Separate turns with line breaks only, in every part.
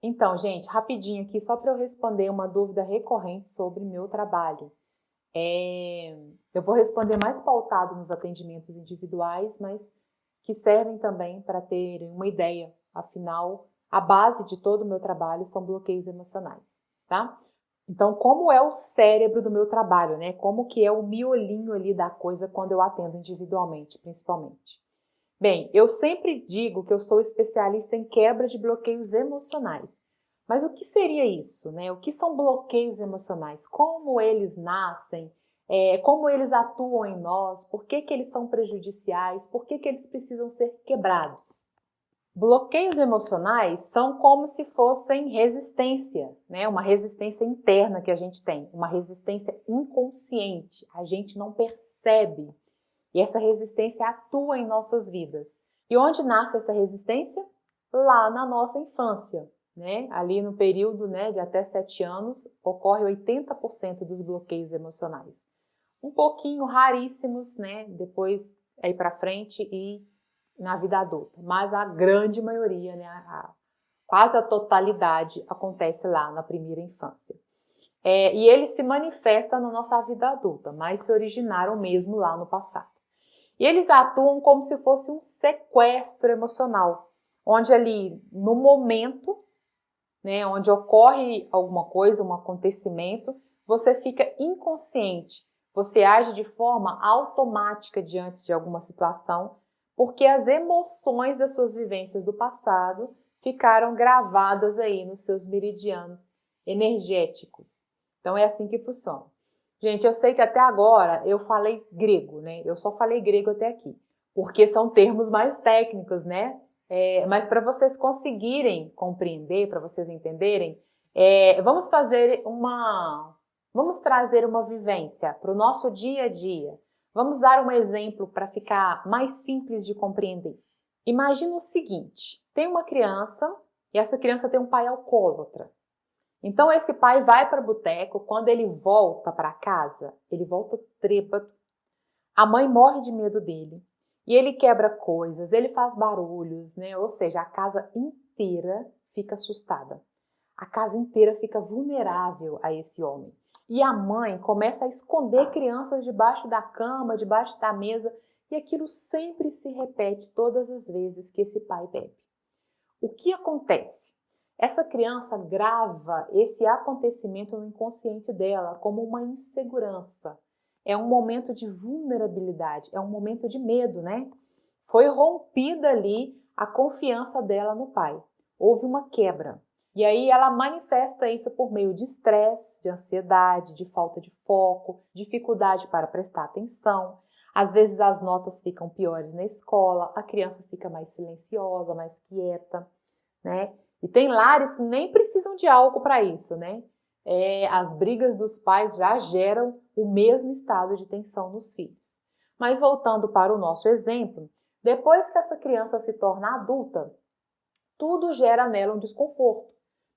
Então, gente, rapidinho aqui, só para eu responder uma dúvida recorrente sobre meu trabalho. Eu vou responder mais pautado nos atendimentos individuais, mas que servem também para terem uma ideia. Afinal, a base de todo o meu trabalho são bloqueios emocionais, tá? Então, como é o cérebro do meu trabalho, né? Como que é o miolinho ali da coisa quando eu atendo individualmente, principalmente? Bem, eu sempre digo que eu sou especialista em quebra de bloqueios emocionais. Mas o que seria isso, né? O que são bloqueios emocionais? Como eles nascem? Como eles atuam em nós? Por que que eles são prejudiciais? Por que que eles precisam ser quebrados? Bloqueios emocionais são como se fossem resistência, né? Uma resistência interna que a gente tem, uma resistência inconsciente. A gente não percebe. E essa resistência atua em nossas vidas. E onde nasce essa resistência? Lá na nossa infância, né? Ali no período, né, de até 7 anos, ocorre 80% dos bloqueios emocionais. Um pouquinho raríssimos, né, depois aí para frente e na vida adulta. Mas a grande maioria, né, quase a totalidade acontece lá na primeira infância. E eles se manifestam na nossa vida adulta, mas se originaram mesmo lá no passado. E eles atuam como se fosse um sequestro emocional, onde ali no momento, né, onde ocorre alguma coisa, um acontecimento, você fica inconsciente, você age de forma automática diante de alguma situação, porque as emoções das suas vivências do passado ficaram gravadas aí nos seus meridianos energéticos. Então é assim que funciona. Gente, eu sei que até agora eu falei grego, né? Eu só falei grego até aqui, porque são termos mais técnicos, né? Mas para vocês conseguirem compreender, para vocês entenderem, vamos trazer uma vivência para o nosso dia a dia. Vamos dar um exemplo para ficar mais simples de compreender. Imagina o seguinte: tem uma criança e essa criança tem um pai alcoólatra. Então esse pai vai para o boteco, quando ele volta para casa, ele volta trêbado. A mãe morre de medo dele. E ele quebra coisas, ele faz barulhos, né? Ou seja, a casa inteira fica assustada. A casa inteira fica vulnerável a esse homem. E a mãe começa a esconder crianças debaixo da cama, debaixo da mesa, e aquilo sempre se repete todas as vezes que esse pai bebe. O que acontece? Essa criança grava esse acontecimento no inconsciente dela como uma insegurança. É um momento de vulnerabilidade, é um momento de medo, né? Foi rompida ali a confiança dela no pai. Houve uma quebra. E aí ela manifesta isso por meio de estresse, de ansiedade, de falta de foco, dificuldade para prestar atenção. Às vezes as notas ficam piores na escola, a criança fica mais silenciosa, mais quieta, né? E tem lares que nem precisam de álcool para isso, né? As brigas dos pais já geram o mesmo estado de tensão nos filhos. Mas voltando para o nosso exemplo, depois que essa criança se torna adulta, tudo gera nela um desconforto,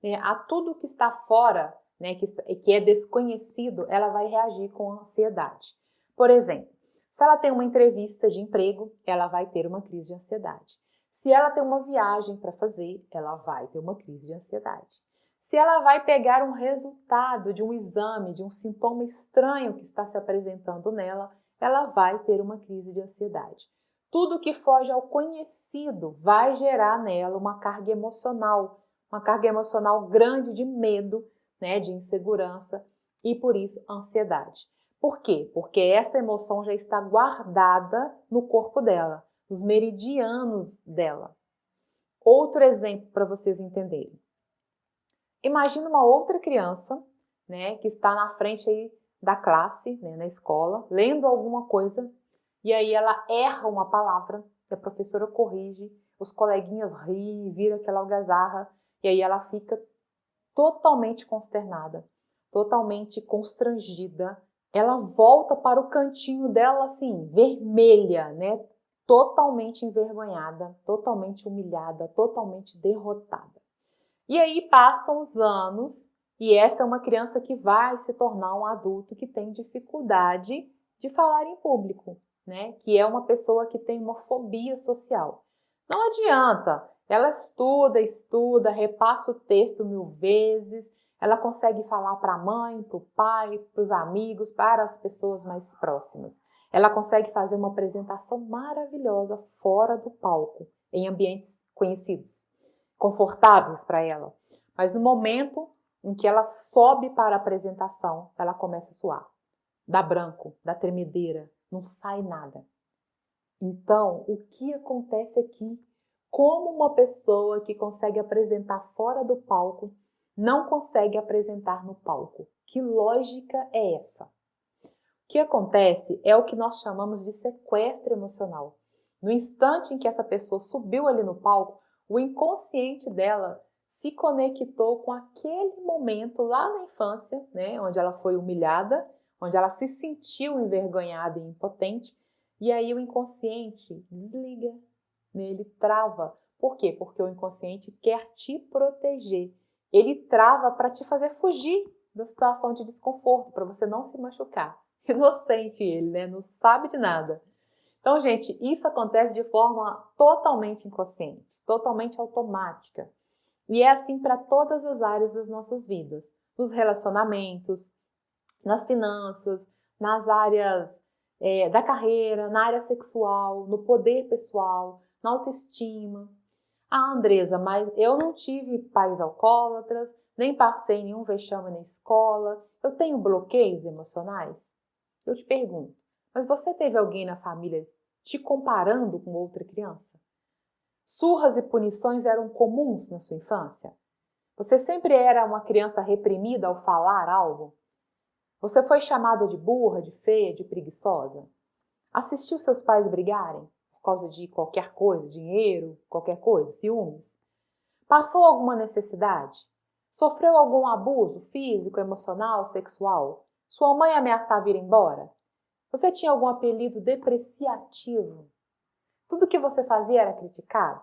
né? A tudo que está fora, né, que é desconhecido, ela vai reagir com ansiedade. Por exemplo, se ela tem uma entrevista de emprego, ela vai ter uma crise de ansiedade. Se ela tem uma viagem para fazer, ela vai ter uma crise de ansiedade. Se ela vai pegar um resultado de um exame, de um sintoma estranho que está se apresentando nela, ela vai ter uma crise de ansiedade. Tudo que foge ao conhecido vai gerar nela uma carga emocional grande de medo, né, de insegurança e por isso ansiedade. Por quê? Porque essa emoção já está guardada no corpo dela, nos meridianos dela. Outro exemplo para vocês entenderem. Imagina uma outra criança, né, que está na frente aí da classe, né, na escola, lendo alguma coisa, e aí ela erra uma palavra, a professora corrige, os coleguinhas riem, vira aquela algazarra, e aí ela fica totalmente consternada, totalmente constrangida. Ela volta para o cantinho dela assim, vermelha, né? Totalmente envergonhada, totalmente humilhada, totalmente derrotada. E aí passam os anos e essa é uma criança que vai se tornar um adulto que tem dificuldade de falar em público, né? Que é uma pessoa que tem uma fobia social. Não adianta Ela estuda, repassa o texto 1000 vezes, ela consegue falar para a mãe, para o pai, para os amigos, para as pessoas mais próximas. Ela consegue fazer uma apresentação maravilhosa fora do palco, em ambientes conhecidos, confortáveis para ela. Mas no momento em que ela sobe para a apresentação, ela começa a suar. Dá branco, dá tremedeira, não sai nada. Então, o que acontece aqui? Como uma pessoa que consegue apresentar fora do palco não consegue apresentar no palco? Que lógica é essa? O que acontece é o que nós chamamos de sequestro emocional. No instante em que essa pessoa subiu ali no palco, o inconsciente dela se conectou com aquele momento lá na infância, né, onde ela foi humilhada, onde ela se sentiu envergonhada e impotente, e aí o inconsciente desliga, né, ele trava. Por quê? Porque o inconsciente quer te proteger. Ele trava para te fazer fugir da situação de desconforto, para você não se machucar. Inocente ele, né? Não sabe de nada. Então, gente, isso acontece de forma totalmente inconsciente, totalmente automática. E é assim para todas as áreas das nossas vidas. Nos relacionamentos, nas finanças, nas áreas da carreira, na área sexual, no poder pessoal, na autoestima. Ah, Andresa, mas eu não tive pais alcoólatras, nem passei nenhum vexame na escola, eu tenho bloqueios emocionais? Eu te pergunto, mas você teve alguém na família te comparando com outra criança? Surras e punições eram comuns na sua infância? Você sempre era uma criança reprimida ao falar algo? Você foi chamada de burra, de feia, de preguiçosa? Assistiu seus pais brigarem por causa de qualquer coisa, dinheiro, qualquer coisa, ciúmes? Passou alguma necessidade? Sofreu algum abuso físico, emocional, sexual? Sua mãe ameaçava ir embora? Você tinha algum apelido depreciativo? Tudo que você fazia era criticado?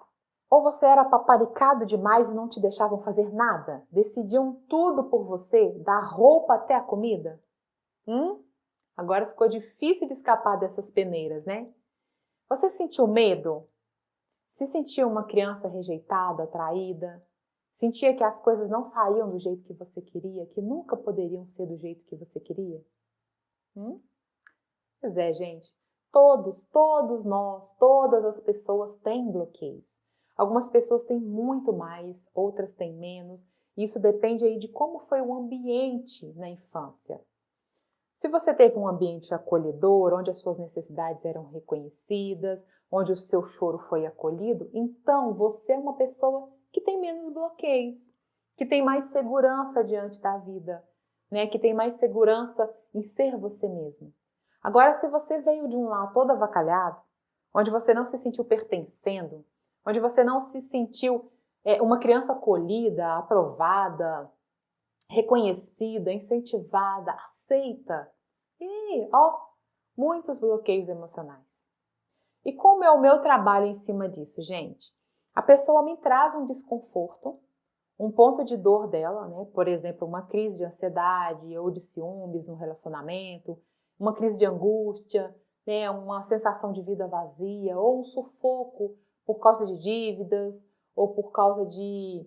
Ou você era paparicado demais e não te deixavam fazer nada? Decidiam tudo por você, da roupa até a comida? Agora ficou difícil de escapar dessas peneiras, né? Você sentiu medo? Se sentiu uma criança rejeitada, traída? Sentia que as coisas não saíam do jeito que você queria, que nunca poderiam ser do jeito que você queria? Pois é, gente. Todos nós, todas as pessoas têm bloqueios. Algumas pessoas têm muito mais, outras têm menos. Isso depende aí de como foi o ambiente na infância. Se você teve um ambiente acolhedor, onde as suas necessidades eram reconhecidas, onde o seu choro foi acolhido, então você é uma pessoa que tem menos bloqueios, que tem mais segurança diante da vida, né? Que tem mais segurança em ser você mesmo. Agora, se você veio de um lar todo avacalhado, onde você não se sentiu pertencendo, onde você não se sentiu uma criança acolhida, aprovada, reconhecida, incentivada, aceita. E, muitos bloqueios emocionais. E como é o meu trabalho em cima disso, gente? A pessoa me traz um desconforto, um ponto de dor dela, né? Por exemplo, uma crise de ansiedade ou de ciúmes no relacionamento, uma crise de angústia, né? Uma sensação de vida vazia ou um sufoco por causa de dívidas ou por causa de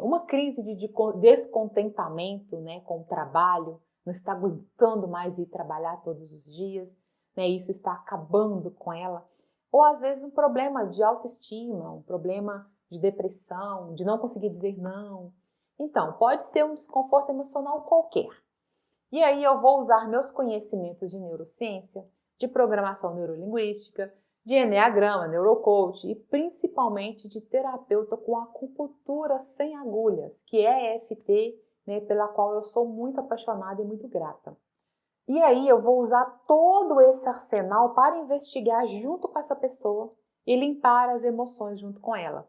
uma crise de descontentamento, né, com o trabalho, não está aguentando mais ir trabalhar todos os dias, né, isso está acabando com ela. Ou às vezes um problema de autoestima, um problema de depressão, de não conseguir dizer não. Então, pode ser um desconforto emocional qualquer. E aí eu vou usar meus conhecimentos de neurociência, de programação neurolinguística, de enneagrama, neurocoach e principalmente de terapeuta com acupuntura sem agulhas, que é EFT, né, pela qual eu sou muito apaixonada e muito grata. E aí eu vou usar todo esse arsenal para investigar junto com essa pessoa e limpar as emoções junto com ela.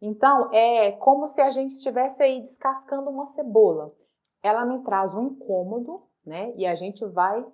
Então, é como se a gente estivesse aí descascando uma cebola. Ela me traz um incômodo, né? E a gente vai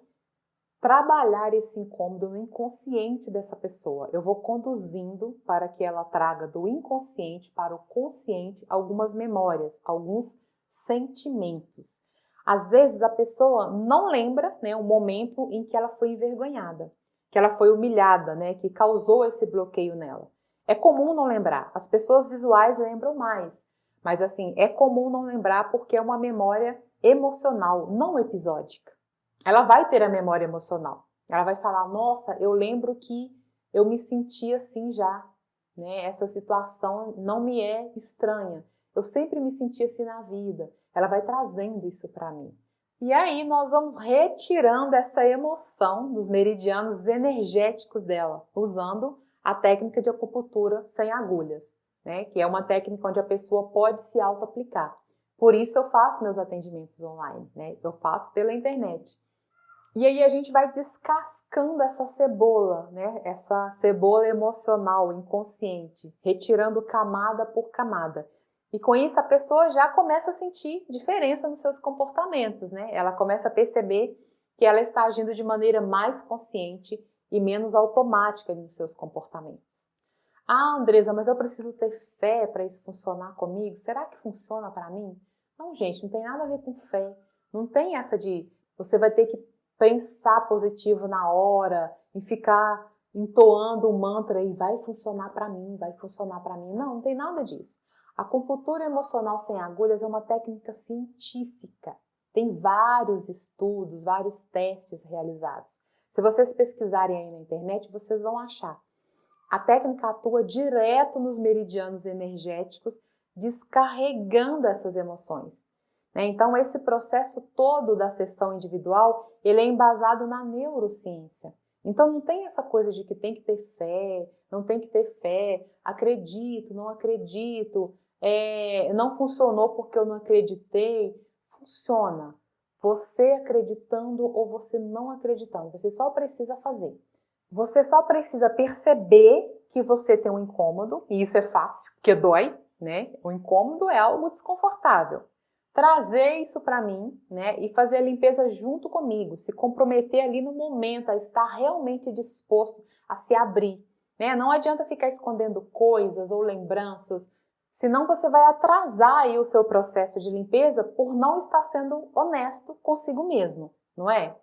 trabalhar esse incômodo no inconsciente dessa pessoa. Eu vou conduzindo para que ela traga do inconsciente para o consciente algumas memórias, alguns sentimentos. Às vezes a pessoa não lembra, né, o momento em que ela foi envergonhada, que ela foi humilhada, né, que causou esse bloqueio nela. É comum não lembrar. As pessoas visuais lembram mais. Mas assim, é comum não lembrar porque é uma memória emocional, não episódica. Ela vai ter a memória emocional. Ela vai falar, nossa, eu lembro que eu me senti assim já, né? Essa situação não me é estranha. Eu sempre me senti assim na vida. Ela vai trazendo isso para mim. E aí nós vamos retirando essa emoção dos meridianos energéticos dela, usando a técnica de acupuntura sem agulhas, né? Que é uma técnica onde a pessoa pode se auto-aplicar. Por isso eu faço meus atendimentos online, né? Eu faço pela internet. E aí a gente vai descascando essa cebola, né? Essa cebola emocional, inconsciente, retirando camada por camada. E com isso a pessoa já começa a sentir diferença nos seus comportamentos, né? Ela começa a perceber que ela está agindo de maneira mais consciente e menos automática nos seus comportamentos. Ah, Andresa, mas eu preciso ter fé para isso funcionar comigo? Será que funciona para mim? Não, gente, não tem nada a ver com fé. Não tem essa de você vai ter que pensar positivo na hora e ficar entoando o mantra e vai funcionar para mim, vai funcionar para mim. Não, não tem nada disso. A acupuntura emocional sem agulhas é uma técnica científica. Tem vários estudos, vários testes realizados. Se vocês pesquisarem aí na internet, vocês vão achar. A técnica atua direto nos meridianos energéticos, descarregando essas emoções. Então, esse processo todo da sessão individual, ele é embasado na neurociência. Então, não tem essa coisa de que tem que ter fé, não tem que ter fé, acredito, não acredito, não funcionou porque eu não acreditei. Funciona. Você acreditando ou você não acreditando, você só precisa fazer. Você só precisa perceber que você tem um incômodo, e isso é fácil, porque dói, né? O incômodo é algo desconfortável. Trazer isso para mim, né? E fazer a limpeza junto comigo, se comprometer ali no momento, a estar realmente disposto a se abrir, né? Não adianta ficar escondendo coisas ou lembranças, senão você vai atrasar aí o seu processo de limpeza por não estar sendo honesto consigo mesmo, não é?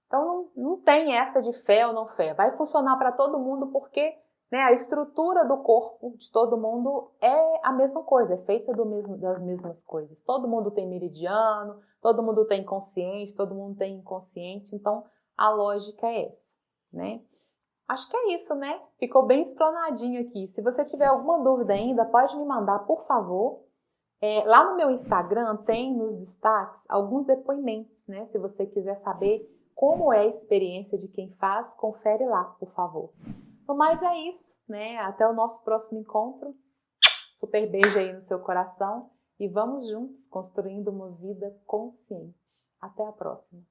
Então, não tem essa de fé ou não fé. Vai funcionar para todo mundo porque, né, a estrutura do corpo de todo mundo é a mesma coisa, é feita das mesmas coisas. Todo mundo tem meridiano, todo mundo tem consciente, todo mundo tem inconsciente. Então, a lógica é essa, né? Acho que é isso, né? Ficou bem explanadinho aqui. Se você tiver alguma dúvida ainda, pode me mandar, por favor. Lá no meu Instagram tem nos destaques alguns depoimentos, né? Se você quiser saber como é a experiência de quem faz, confere lá, por favor. No mais é isso, né? Até o nosso próximo encontro. Super beijo aí no seu coração e vamos juntos construindo uma vida consciente. Até a próxima.